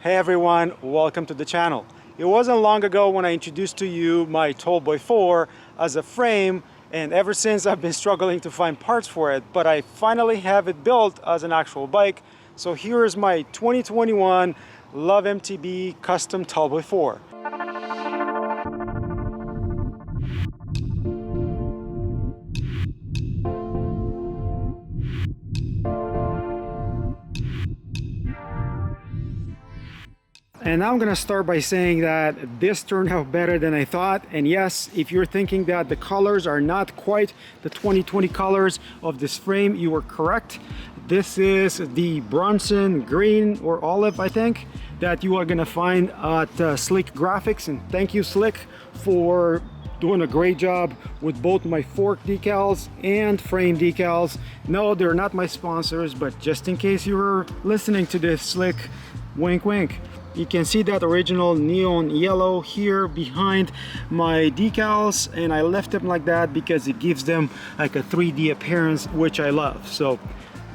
Hey everyone, welcome to the channel. It wasn't long ago when I introduced to you my Tallboy 4 as a frame, and ever since I've been struggling to find parts for it, but I finally have it built as an actual bike. So here is my 2021 LoveMTB custom Tallboy 4. And I'm gonna start by saying that this turned out better than I thought. And yes, if you're thinking that the colors are not quite the 2020 colors of this frame, you are correct. This is the Bronson green or olive, I think, that you are gonna find at Slick Graphics. And thank you, Slick, for doing a great job with both my fork decals and frame decals. No, they're not my sponsors, but just in case you were listening to this, Slick, wink wink. You can see that original neon yellow here behind my decals, and I left them like that because it gives them like a 3D appearance, which I love. So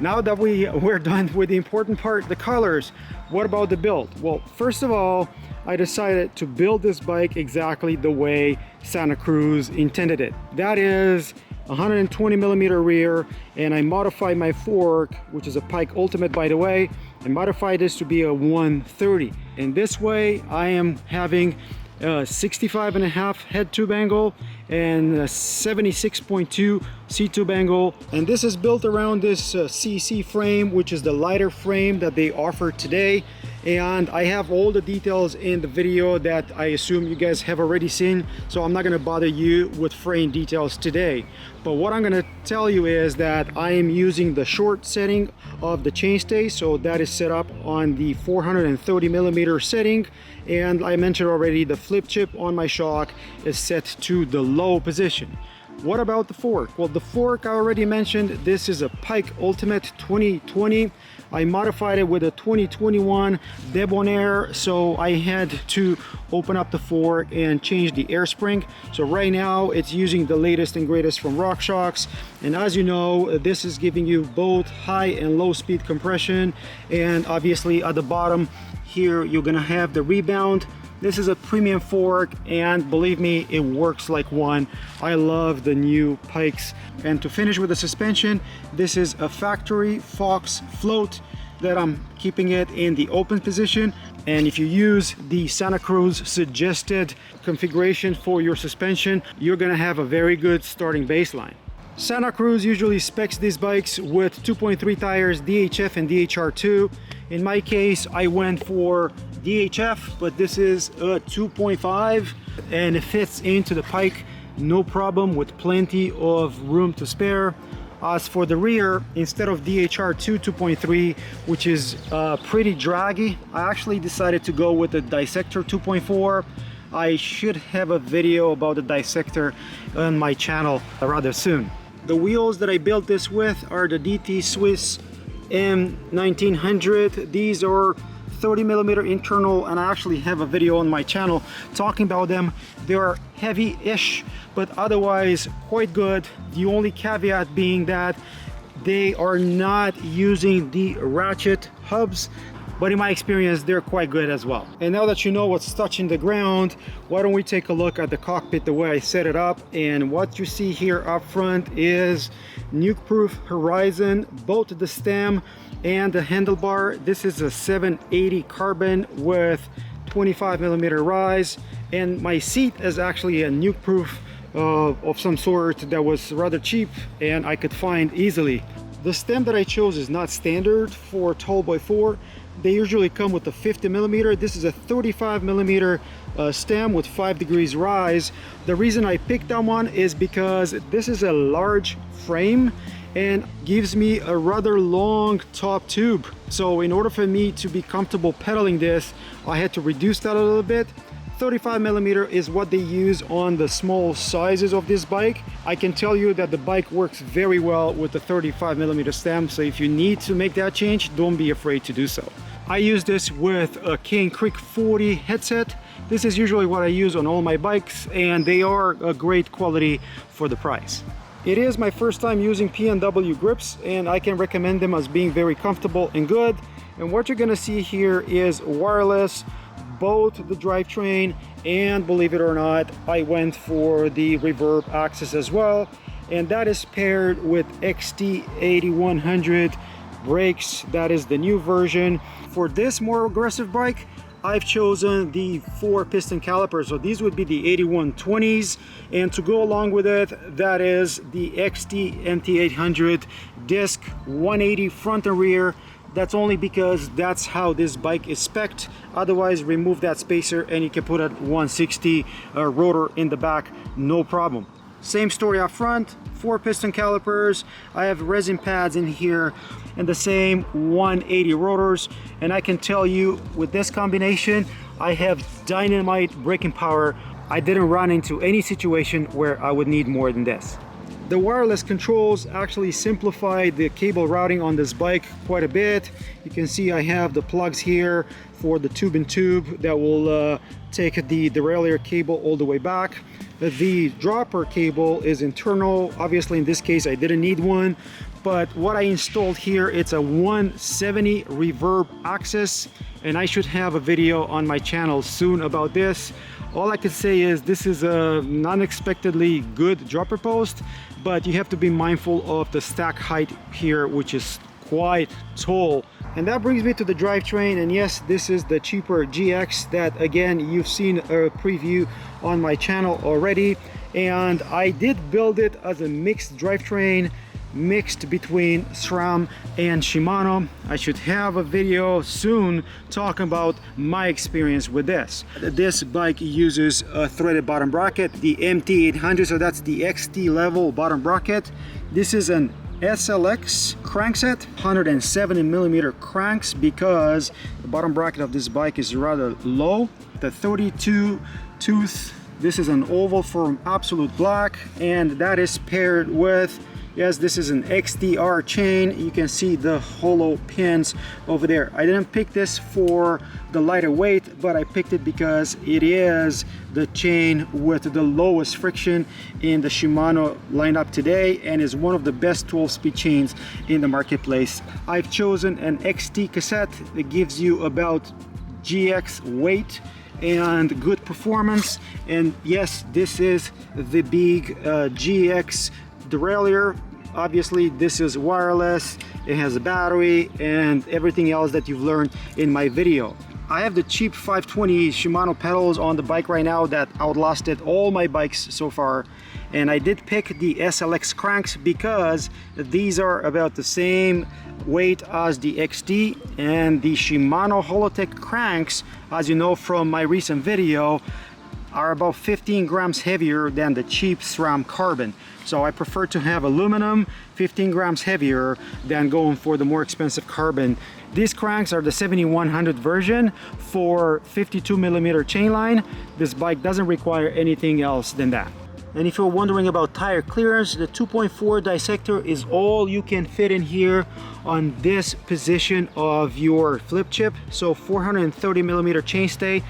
now that we're done with the important part, the colors, what about the build? Well, first of all, I decided to build this bike exactly the way Santa Cruz intended it. That is 120 millimeter rear, and I modified my fork, which is a Pike Ultimate, by the way. I modified this to be a 130, and this way I am having a 65.5 head tube angle and a 76.2 seat tube angle, and this is built around this CC frame, which is the lighter frame that they offer today. And I have all the details in the video that I assume you guys have already seen, so I'm not going to bother you with frame details today. But what I'm going to tell you is that I am using the short setting of the chainstay, so that is set up on the 430 millimeter setting, and I mentioned already the flip chip on my shock is set to the low position. What about the fork? Well, the fork I already mentioned. This is a Pike Ultimate 2020. I modified it with a 2021 Debonair, so I had to open up the fork and change the air spring. So right now it's using the latest and greatest from Rockshox, and as you know, this is giving you both high and low speed compression. And obviously at the bottom here you're gonna have the rebound. This is a premium fork, and believe me, it works like one. I love the new Pikes. And to finish with the suspension, this is a factory Fox float that I'm keeping it in the open position. And if you use the Santa Cruz suggested configuration for your suspension, you're gonna have a very good starting baseline. Santa Cruz usually specs these bikes with 2.3 tires, DHF and DHR2. In my case, I went for DHF, but this is a 2.5 and it fits into the Pike no problem, with plenty of room to spare. As for the rear, instead of DHR2 2.3, which is pretty draggy, I actually decided to go with the Dissector 2.4. I should have a video about the Dissector on my channel rather soon. The wheels that I built this with are the DT Swiss M1900. These are 30 millimeter internal, and I actually have a video on my channel talking about them. They are heavy-ish, but otherwise quite good. The only caveat being that they are not using the ratchet hubs, but in my experience they're quite good as well. And now that you know what's touching the ground, why don't we take a look at the cockpit the way I set it up. And what you see here up front is nuke-proof horizon, both the stem and the handlebar. This is a 780 carbon with 25 millimeter rise, and my seat is actually a nuke-proof of some sort that was rather cheap and I could find easily. The stem that I chose is not standard for Tallboy 4. They usually come with a 50 millimeter. This is a 35 millimeter stem with 5 degrees rise. The reason I picked that one is because this is a large frame and gives me a rather long top tube. So in order for me to be comfortable pedaling this, I had to reduce that a little bit. 35 millimeter is what they use on the small sizes of this bike. I can tell you that the bike works very well with the 35 millimeter stem, so if you need to make that change, don't be afraid to do so. I use this with a Cane Creek 40 headset. This is usually what I use on all my bikes, and they are a great quality for the price. It is my first time using P&W grips, and I can recommend them as being very comfortable and good. And what you're gonna see here is wireless, both the drivetrain, and believe it or not, I went for the Reverb AXS as well, and that is paired with XT 8100 brakes. That is the new version. For this more aggressive bike, I've chosen the 4-piston caliper, so these would be the 8120s, and to go along with it, that is the XT MT800 disc 180 front and rear. That's only because that's how this bike is spec'd. Otherwise, remove that spacer and you can put a 160 rotor in the back, no problem. Same story up front, 4-piston calipers. I have resin pads in here and the same 180 rotors, and I can tell you with this combination I have dynamite braking power. I didn't run into any situation where I would need more than this. The wireless controls actually simplify the cable routing on this bike quite a bit. You can see I have the plugs here for the tube and tube that will take the derailleur cable all the way back. The dropper cable is internal. Obviously in this case I didn't need one, but what I installed here, it's a 170 Reverb AXS, and I should have a video on my channel soon about this. All I can say is this is a unexpectedly good dropper post, but you have to be mindful of the stack height here, which is quite tall. And that brings me to the drivetrain, and yes, this is the cheaper GX that again you've seen a preview on my channel already, and I did build it as a mixed drivetrain, mixed between SRAM and Shimano. I should have a video soon talking about my experience with this. This bike uses a threaded bottom bracket, the MT800, so that's the XT level bottom bracket. This is an SLX crankset, 170mm cranks, because the bottom bracket of this bike is rather low. The 32 tooth, this is an oval from absolute black, and that is paired with, yes, this is an XDR chain. You can see the hollow pins over there. I didn't pick this for the lighter weight, but I picked it because it is the chain with the lowest friction in the Shimano lineup today, and is one of the best 12-speed chains in the marketplace. I've chosen an XT cassette that gives you about GX weight and good performance. And yes, this is the big GX derailleur. Obviously this is wireless, it has a battery and everything else that you've learned in my video. I have the cheap 520 Shimano pedals on the bike right now that outlasted all my bikes so far, and I did pick the SLX cranks because these are about the same weight as the XT, and the Shimano Holotech cranks, as you know from my recent video, are about 15 grams heavier than the cheap SRAM carbon. So I prefer to have aluminum 15 grams heavier than going for the more expensive carbon. These cranks are the 7100 version for 52mm chainline. This bike doesn't require anything else than that. And if you're wondering about tire clearance, the 2.4 dissector is all you can fit in here on this position of your flip chip. So 430mm chainstay,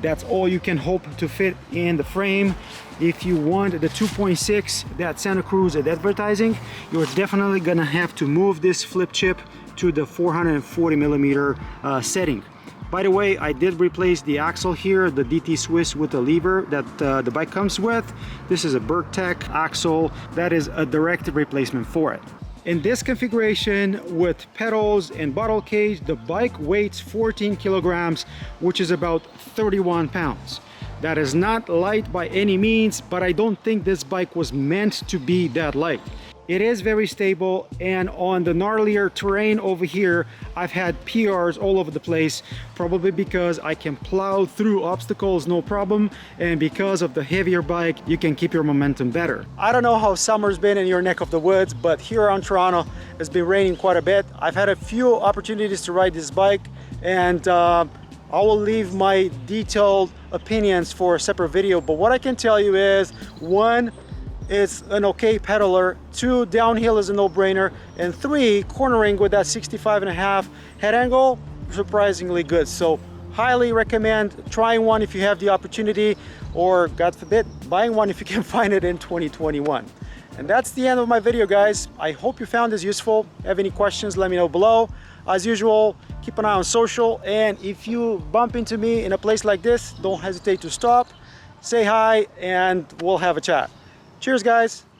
that's all you can hope to fit in the frame. If you want the 2.6 that Santa Cruz is advertising, you're definitely gonna have to move this flip chip to the 440mm setting. By the way, I did replace the axle here, the DT Swiss, with the lever that the bike comes with. This is a Bergtech axle. That is a direct replacement for it. In this configuration with pedals and bottle cage, the bike weighs 14 kilograms, which is about 31 pounds. That is not light by any means, but I don't think this bike was meant to be that light. It is very stable, and on the gnarlier terrain over here, I've had PRs all over the place, probably because I can plow through obstacles no problem, and because of the heavier bike, you can keep your momentum better. I don't know how summer's been in your neck of the woods, but here around Toronto, it's been raining quite a bit. I've had a few opportunities to ride this bike, and I will leave my detailed opinions for a separate video, but what I can tell you is, one, it's an okay pedaler, 2, downhill is a no-brainer, and 3, cornering with that 65.5 head angle, surprisingly good. So highly recommend trying one if you have the opportunity, or God forbid, buying one if you can find it in 2021. And that's the end of my video, guys. I hope you found this useful. Have any questions, let me know below. As usual, keep an eye on social, and if you bump into me in a place like this, don't hesitate to stop, say hi, and we'll have a chat. Cheers, guys.